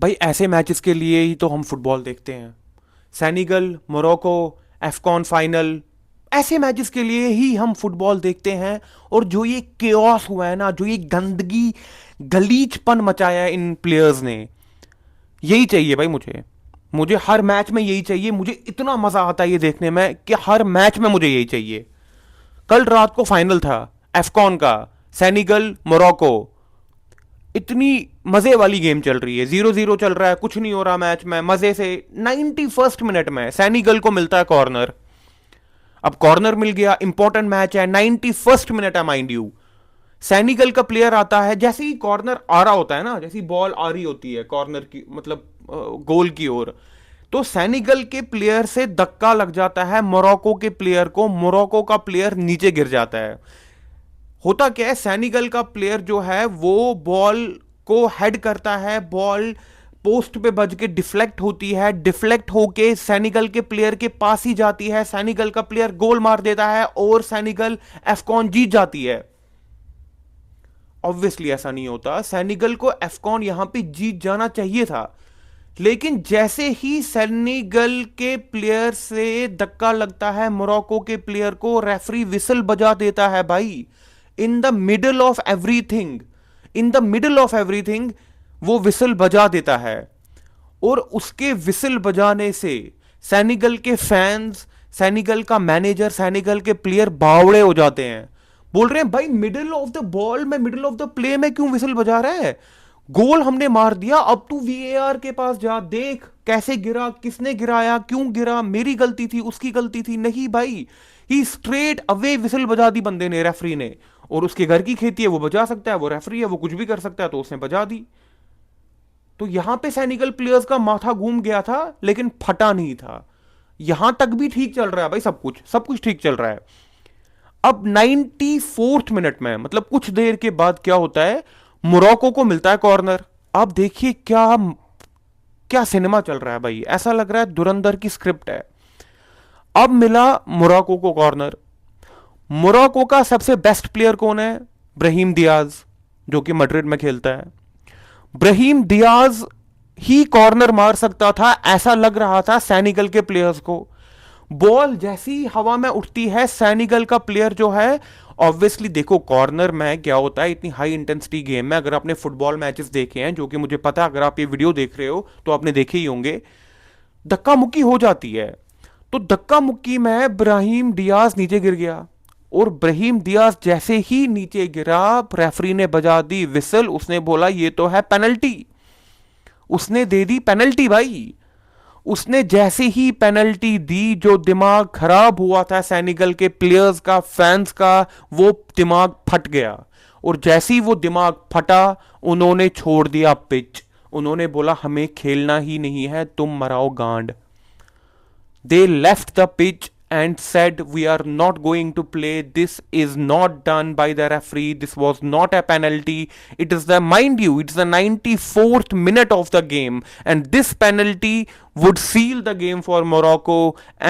भाई ऐसे मैचेस के लिए ही तो हम फुटबॉल देखते हैं। सेनेगल, मोरक्को, एफकॉन फाइनल, ऐसे मैचेस के लिए ही हम फुटबॉल देखते हैं। और जो ये केओस हुआ है ना, जो ये गंदगी, गलीचपन मचाया है इन प्लेयर्स ने, यही चाहिए भाई मुझे। मुझे हर मैच में यही चाहिए। मुझे इतना मजा आता है ये देखने में कि हर मैच में मुझे यही चाहिए। कल रात को फाइनल था एफकॉन का, सेनेगल मोरक्को। इतनी मजे वाली गेम चल रही है, 0-0 चल रहा है, कुछ नहीं हो रहा मैच में, मजे से 91st मिनट में सेनेगल को मिलता है कॉर्नर। अब कॉर्नर मिल गया, इंपॉर्टेंट मैच है, 91st मिनट है माइंड यू। सेनेगल का प्लेयर आता है, जैसे ही कॉर्नर आ रहा होता है ना, जैसी बॉल आ रही होती है कॉर्नर की, मतलब गोल की ओर, तो सेनेगल के प्लेयर से धक्का लग जाता है मोरक्को के प्लेयर को। मोरक्को का प्लेयर नीचे गिर जाता है। होता क्या है, सेनेगल का प्लेयर जो है वो बॉल को हेड करता है, बॉल पोस्ट पे बज के डिफ्लेक्ट होती है, डिफ्लेक्ट होके सेनेगल के प्लेयर के पास ही जाती है, सेनेगल का प्लेयर गोल मार देता है और सेनेगल एफकॉन जीत जाती है। ऑब्वियसली ऐसा नहीं होता, सेनेगल को एफकॉन यहां पे जीत जाना चाहिए था। लेकिन जैसे ही सेनेगल के प्लेयर से धक्का लगता है मोरक्को के प्लेयर को, रेफरी विसल बजा देता है भाई। In the middle of everything, in the middle of everything वो विसल बजा देता है। और उसके विसल बजाने से सेनेगल के फैंस, सेनेगल का मैनेजर, सेनेगल के प्लेयर बावड़े हो जाते हैं। बोल रहे हैं भाई मिडिल ऑफ द बॉल में, मिडिल ऑफ द प्ले में क्यों विसल बजा रहा है? गोल हमने मार दिया, अब तू वीएआर के पास जा, देख कैसे गिरा, किसने गिराया, क्यों गिरा, मेरी गलती थी, उसकी गलती थी? नहीं भाई, ही स्ट्रेट अवे विसल बजा दी बंदे ने, रेफरी ने। और उसके घर की खेती है, वो बजा सकता है, वो रेफरी है, वो कुछ भी कर सकता है, तो उसने बजा दी। तो यहां पे सैनिकल प्लेयर्स का माथा घूम गया था, लेकिन फटा नहीं था। यहां तक भी ठीक चल रहा है भाई, सब कुछ ठीक चल रहा है। अब 94th मिनट में, मतलब कुछ देर के बाद क्या होता है, मोरक्को को मिलता है कॉर्नर। अब देखिए क्या क्या सिनेमा चल रहा है भाई, ऐसा लग रहा है धुरंधर की स्क्रिप्ट है। अब मिला मोरक्को को कॉर्नर। मोरक्को का सबसे बेस्ट प्लेयर कौन है? ब्राहीम दियाज, जो कि मैड्रिड में खेलता है। ब्राहीम दियाज ही कॉर्नर मार सकता था, ऐसा लग रहा था सेनेगल के प्लेयर्स को। बॉल जैसी हवा में उठती है, सेनेगल का प्लेयर जो है, ऑब्वियसली देखो कॉर्नर में क्या होता है, इतनी हाई इंटेंसिटी गेम में, अगर आपने फुटबॉल मैचेस देखे हैं, जो कि मुझे पता है, अगर आप ये वीडियो देख रहे हो तो आपने देखे ही होंगे, धक्का मुक्की हो जाती है। तो धक्का मुक्की में ब्राहीम डियाज नीचे गिर गया। और ब्राहीम डियाज जैसे ही नीचे गिरा, रेफरी ने बजा दी विसल, उसने बोला ये तो है पेनल्टी। उसने दे दी पेनल्टी भाई। उसने जैसे ही पेनल्टी दी, जो दिमाग खराब हुआ था सेनेगल के प्लेयर्स का, फैंस का, वो दिमाग फट गया। और जैसे ही वो दिमाग फटा, उन्होंने छोड़ दिया पिच। उन्होंने बोला हमें खेलना ही नहीं है, तुम मराओ गांड। They left the pitch and said, we are not going to play. This is not done by the referee. This was not a penalty. It is the, mind you, it's the 94th minute of the game. And this penalty would seal the game for Morocco.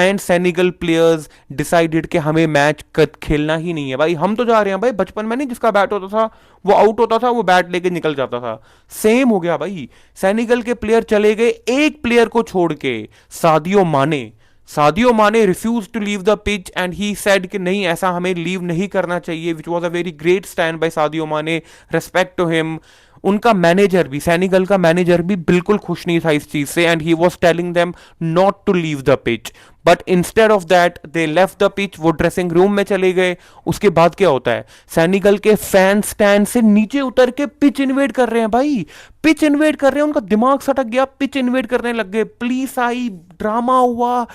And Senegal players decided कि हमें match खेलना ही नहीं है भाई, हम तो जा रहे हैं भाई। बचपन में नहीं, जिसका बैट होता था वो आउट होता था, वो बैट लेके निकल जाता था, सेम हो गया भाई। सेनेगल के प्लेयर चले गए, एक प्लेयर को छोड़ के, Sadio Mane. Sadio Mane refuse to leave the pitch and he said कि नहीं, ऐसा हमें लीव नहीं करना चाहिए, which was a very great stand by Sadio Mane, respect to him. उनका मैनेजर भी, सेनेगल का मैनेजर भी बिल्कुल खुश नहीं था इस चीज से, and he was telling them not to leave the pitch, but instead of that they left the pitch. वो ड्रेसिंग रूम में चले गए। उसके बाद क्या होता है, सेनेगल के फैन स्टैंड से नीचे उतर के पिच इन्वेड कर रहे हैं भाई, पिच इन्वेड कर रहे हैं। उनका दिमाग सटक गया, पिच इन्वेड करने लग गए, पुलिस आई, ड्रामा हुआ,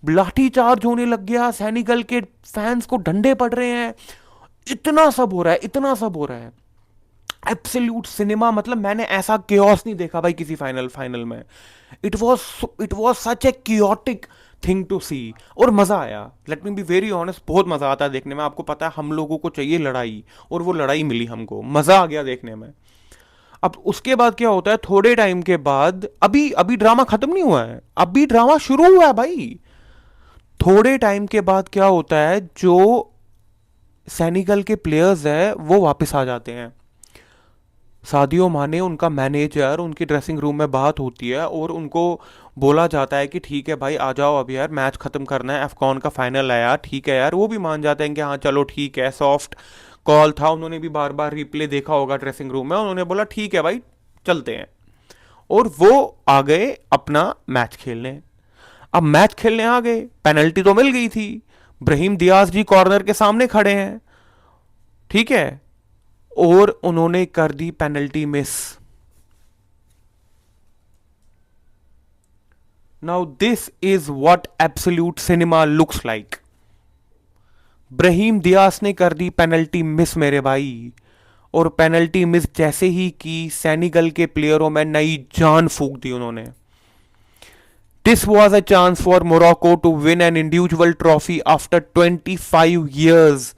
लाठी चार्ज होने लग गया, सेनेगल के फैंस को डंडे पड़ रहे हैं। इतना सब हो रहा है, इतना सब हो रहा है, एब्सोल्यूट सिनेमा। मतलब मैंने ऐसा केओस नहीं देखा भाई किसी फाइनल फाइनल में। It was such a chaotic thing to see. और मजा आया, let me be very honest, बहुत मजा आता है देखने में। आपको पता है हम लोगों को चाहिए लड़ाई, और वो लड़ाई मिली हमको, मजा आ गया देखने में। अब उसके बाद क्या होता है, थोड़े टाइम के बाद, अभी अभी ड्रामा खत्म नहीं हुआ है, अभी ड्रामा शुरू हुआ है भाई। थोड़े टाइम के बाद क्या होता है, जो सेनेगल के प्लेयर्स हैं वो वापस आ जाते हैं। सादियो माने उनका मैनेजर, उनकी ड्रेसिंग रूम में बात होती है और उनको बोला जाता है कि ठीक है भाई आ जाओ अब यार, मैच खत्म करना है, अफकॉन का फाइनल है यार, ठीक है यार। वो भी मान जाते हैं कि हाँ चलो ठीक है, सॉफ्ट कॉल था, उन्होंने भी बार बार रिप्ले देखा होगा ड्रेसिंग रूम में, उन्होंने बोला ठीक है भाई चलते हैं। और वो आ गए अपना मैच खेलने। अब मैच खेलने आ गए, पेनल्टी तो मिल गई थी, ब्रहीम दियाज जी कॉर्नर के सामने खड़े हैं, ठीक है, और उन्होंने कर दी penalty miss. Now this is what absolute cinema looks like. Brahim Diaz ने कर दी पेनल्टी मिस मेरे भाई, और पेनल्टी मिस जैसे ही की, सेनेगल के प्लेयरों में नई जान फूंक दी उन्होंने। This was a chance for Morocco to win an individual trophy after 25 years,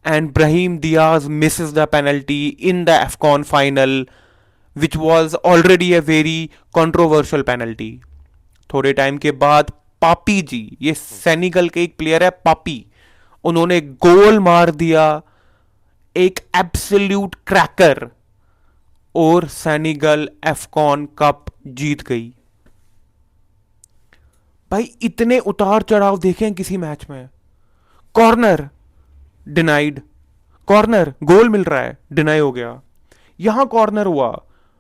and Brahim Diaz misses the penalty in the AFCON final, which was already a very controversial penalty. थोड़े time के बाद पापी जी, ये Senegal के एक player है पापी, उन्होंने गोल मार दिया, एक एब्सोल्यूट क्रैकर, और सेनेगल एफकॉन कप जीत गई। भाई इतने उतार चढ़ाव देखे किसी मैच में? कॉर्नर डिनाइड, कॉर्नर गोल मिल रहा है डिनाई हो गया, यहां कॉर्नर हुआ,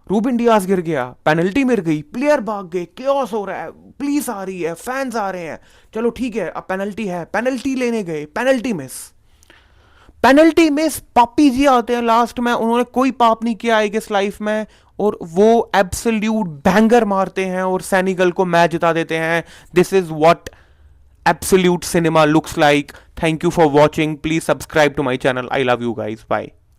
रूबिन डियास गिर गया, पेनल्टी मिल गई, प्लेयर भाग गए, क्योस हो रहा है, पुलिस आ रही है, फैंस आ रहे हैं, चलो ठीक है अब पेनल्टी है, पेनल्टी लेने गए, पेनल्टी मिस। पेनल्टी मिस, पापी जी आते हैं लास्ट में, उन्होंने कोई पाप नहीं किया आई गेस लाइफ में, और वो एब्सोल्यूट बैंगर मारते हैं और सेनेगल को मैच जिता देते हैं। This is what absolute cinema looks like. Thank you for watching. Please subscribe to my channel. I love you guys. Bye.